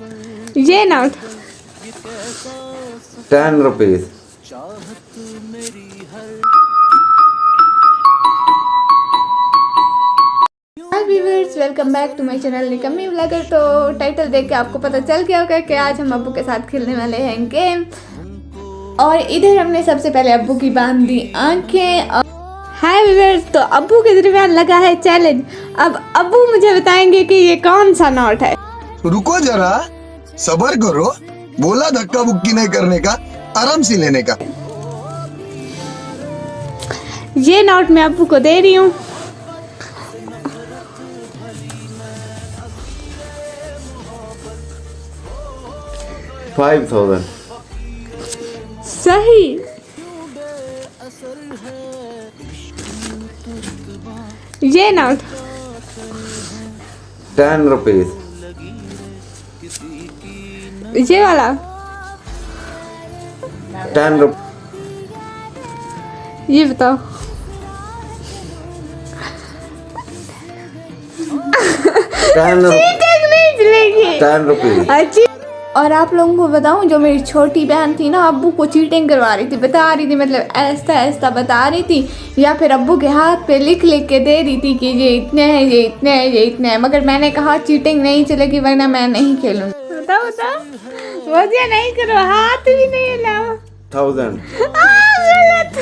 ये note 10 rupees. Hi viewers, welcome back to my channel निकम्मी vlogger. तो title देख के आपको पता चल गया होगा कि आज हम अब्बू के साथ खेलने वाले हैं गेम। और इधर हमने सबसे पहले अब्बू की बांध दी आंखें। हाय व्यूअर्स, तो अब्बू के दरमियान लगा है चैलेंज। अब अब्बू मुझे बताएंगे कि ये कौन सा नोट है। रुको जरा, सबर करो। बोला धक्का बुक्की नहीं करने का, आराम से लेने का। ये नोट मैं अब्बू को दे रही हूँ। $5,000. सही। ये नोट 10 rupees. ये वाला 10 rupees. ये बताओ। 10 नहीं चलेगी। 10 rupees. अच्छी। और आप लोगों को बताऊं, जो मेरी छोटी बहन थी ना, अब्बू को चीटिंग करवा रही थी, बता रही थी, मतलब ऐसा ऐसा बता रही थी, या फिर अब्बू के हाथ पे लिख लिख के दे रही थी कि ये इतने हैं, ये इतने हैं, ये इतने हैं। मगर मैंने कहा चीटिंग नहीं चलेगी, वरना मैं नहीं खेलूंगी। बताओ बताओ, मुझे नहीं करो, हाथ भी नहीं हिलाओ। 1000. गलत।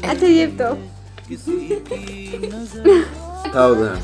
अच्छा ये तो 1000.